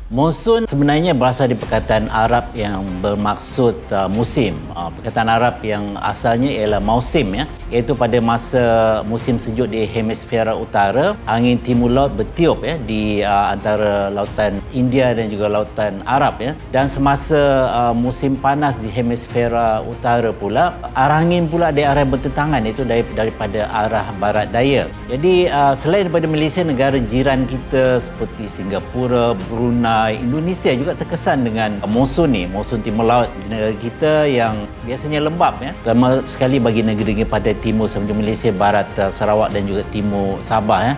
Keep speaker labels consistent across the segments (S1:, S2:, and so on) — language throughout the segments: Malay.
S1: Monsun sebenarnya berasal dari perkataan Arab yang bermaksud musim. Perkataan Arab yang asalnya ialah mausim, ya, iaitu pada masa musim sejuk di hemisfera utara, angin timur laut bertiup, ya, di antara lautan India dan juga lautan Arab, ya. Dan semasa musim panas di hemisfera utara pula, arah angin pula dari arah bertentangan, iaitu daripada arah barat daya. Jadi selain daripada Malaysia, negara jiran kita seperti Singapura, Brunei, Indonesia juga terkesan dengan monsun timur laut di negara kita yang biasanya lembap, ya. Terutama sekali bagi negeri pantai timur seperti Malaysia, barat Sarawak dan juga timur Sabah, ya.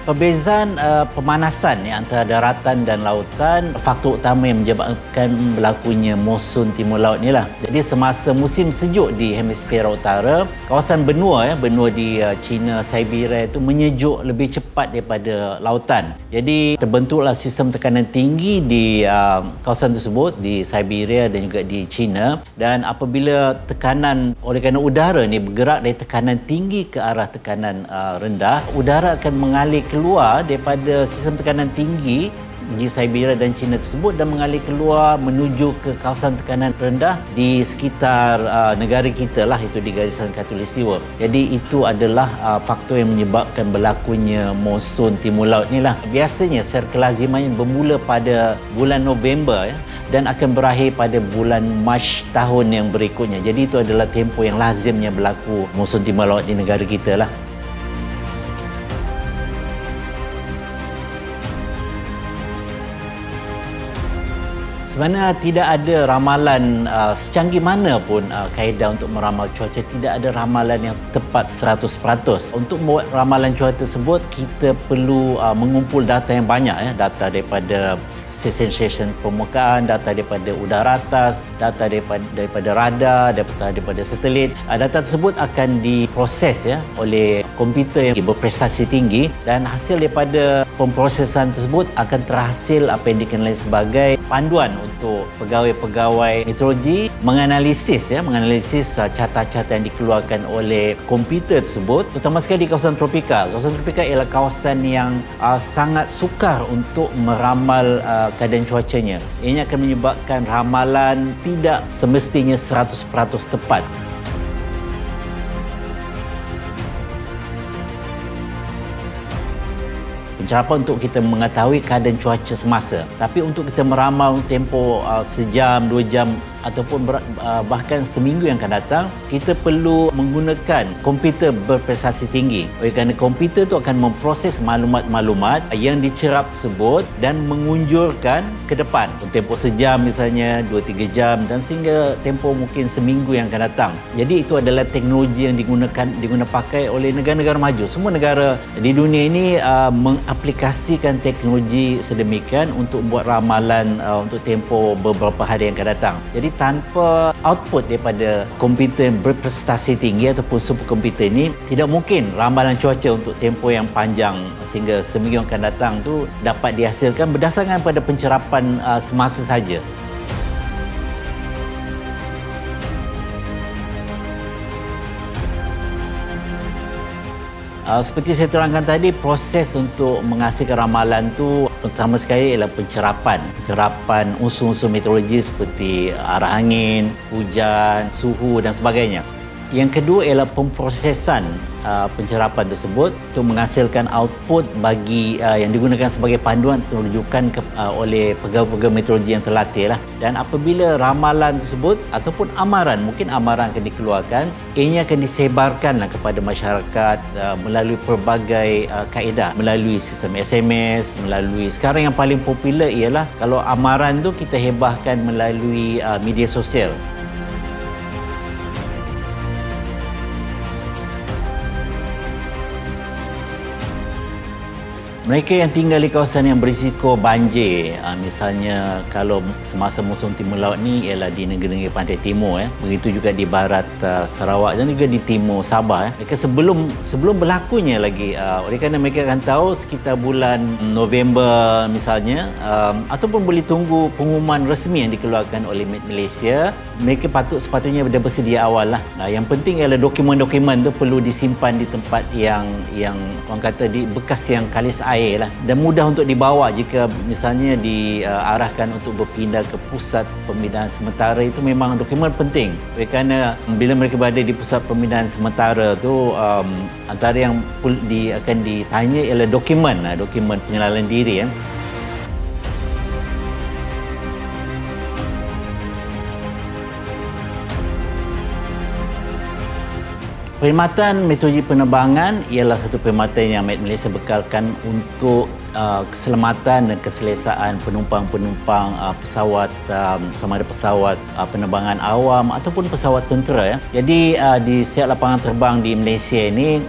S1: Perbezaan pemanasan, ya, antara daratan dan lautan faktor utama yang menyebabkan berlakunya monsun timur laut inilah. Jadi semasa musim sejuk di hemisfera utara, kawasan benua di China, Siberia itu menyejuk lebih cepat daripada lautan. Jadi terbentuklah sistem tekanan tinggi di kawasan tersebut di Siberia dan juga di China, dan apabila tekanan oleh kerana udara ni bergerak dari tekanan tinggi ke arah tekanan rendah, udara akan mengalir keluar daripada sistem tekanan tinggi di Siberia dan China tersebut dan mengalir keluar menuju ke kawasan tekanan rendah di sekitar negara kita lah, itu di garisan khatulistiwa. Jadi itu adalah faktor yang menyebabkan berlakunya monsun timur laut ni lah. Biasanya secara kelazimannya bermula pada bulan November, ya, dan akan berakhir pada bulan Mac tahun yang berikutnya. Jadi itu adalah tempoh yang lazimnya berlaku monsun timur laut di negara kita lah. Sebenarnya tidak ada ramalan secanggih mana pun kaedah untuk meramal cuaca. Tidak ada ramalan yang tepat 100%. Untuk membuat ramalan cuaca tersebut, kita perlu mengumpul data yang banyak, ya. Data daripada sensation permukaan, data daripada udara atas, data daripada radar, daripada satelit. Data tersebut akan diproses, ya, oleh komputer yang berprestasi tinggi, dan hasil daripada pemprosesan tersebut akan terhasil apa yang dikenali sebagai panduan untuk pegawai-pegawai meteorologi menganalisis carta-carta yang dikeluarkan oleh komputer tersebut, terutama sekali di kawasan tropikal. Kawasan tropikal ialah kawasan yang sangat sukar untuk meramal keadaan cuacanya. Ini akan menyebabkan ramalan tidak semestinya 100% tepat. Pencerapan untuk kita mengetahui keadaan cuaca semasa. Tapi untuk kita meramal tempoh sejam, 2 jam ataupun bahkan seminggu yang akan datang, kita perlu menggunakan komputer berprestasi tinggi. Oleh kerana komputer itu akan memproses maklumat-maklumat yang dicerap tersebut dan mengunjurkan ke depan. Tempoh sejam misalnya, 2-3 jam, dan sehingga tempoh mungkin seminggu yang akan datang. Jadi itu adalah teknologi yang digunakan pakai oleh negara-negara maju. Semua negara di dunia ini aplikasikan teknologi sedemikian untuk buat ramalan untuk tempoh beberapa hari yang akan datang. Jadi tanpa output daripada komputer yang berprestasi tinggi ataupun superkomputer ini, tidak mungkin ramalan cuaca untuk tempoh yang panjang sehingga seminggu yang akan datang tu dapat dihasilkan berdasarkan pada pencerapan semasa saja. Seperti saya terangkan tadi, proses untuk menghasilkan ramalan tu pertama sekali ialah pencerapan unsur-unsur meteorologi seperti arah angin, hujan, suhu dan sebagainya. Yang kedua ialah pemprosesan pencerapan tersebut untuk menghasilkan output bagi yang digunakan sebagai panduan untuk rujukan oleh pegawai-pegawai meteorologi yang terlatih lah. Dan apabila ramalan tersebut ataupun amaran akan dikeluarkan, ianya akan disebarkan kepada masyarakat melalui pelbagai kaedah, melalui sistem SMS, melalui sekarang yang paling popular ialah kalau amaran tu kita hebahkan melalui media sosial. Mereka yang tinggal di kawasan yang berisiko banjir, misalnya kalau semasa musim timur laut ni ialah di negeri-negeri pantai timur, begitu juga di barat Sarawak dan juga di timur Sabah. Mereka sebelum berlakunya lagi, oleh kerana mereka akan tahu sekitar bulan November misalnya, ataupun boleh tunggu pengumuman resmi yang dikeluarkan oleh Met Malaysia, mereka sepatutnya dah bersedia awal lah. Yang penting ialah dokumen-dokumen tu perlu disimpan di tempat yang orang kata di bekas yang kalis air lah, dan mudah untuk dibawa jika misalnya diarahkan untuk berpindah ke pusat pemindahan sementara. Itu memang dokumen penting, kerana bila mereka berada di pusat pemindahan sementara tu, antara yang akan ditanya ialah dokumen pengenalan diri. Perkhidmatan metodologi penerbangan ialah satu perkhidmatan yang Met Malaysia bekalkan untuk keselamatan dan keselesaan penumpang-penumpang pesawat, sama ada pesawat penerbangan awam ataupun pesawat tentera. Jadi di setiap lapangan terbang di Malaysia ini,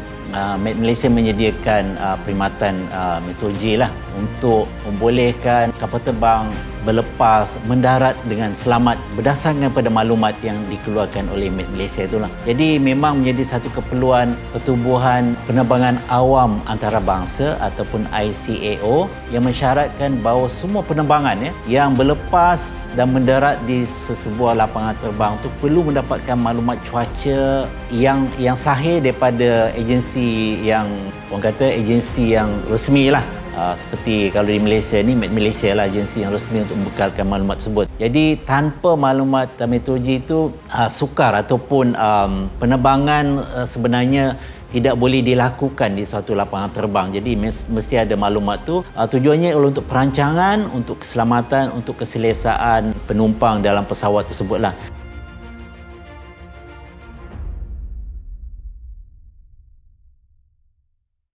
S1: Met Malaysia menyediakan perkhidmatan metodologi lah untuk membolehkan kapal terbang berlepas, mendarat dengan selamat berdasarkan pada maklumat yang dikeluarkan oleh Met Malaysia itulah. Jadi memang menjadi satu keperluan Pertubuhan Penerbangan Awam Antarabangsa ataupun ICAO yang mensyaratkan bahawa semua penerbangan yang berlepas dan mendarat di sesebuah lapangan terbang itu perlu mendapatkan maklumat cuaca yang sahih daripada agensi yang orang kata agensi yang resmi lah. Seperti kalau di Malaysia ni, Met Malaysia lah agensi yang resmi untuk membekalkan maklumat tersebut. Jadi tanpa maklumat metodologi itu, sukar ataupun penerbangan sebenarnya tidak boleh dilakukan di suatu lapangan terbang. Jadi mesti ada maklumat tu. Tujuannya adalah untuk perancangan, untuk keselamatan, untuk keselesaan penumpang dalam pesawat tersebut lah.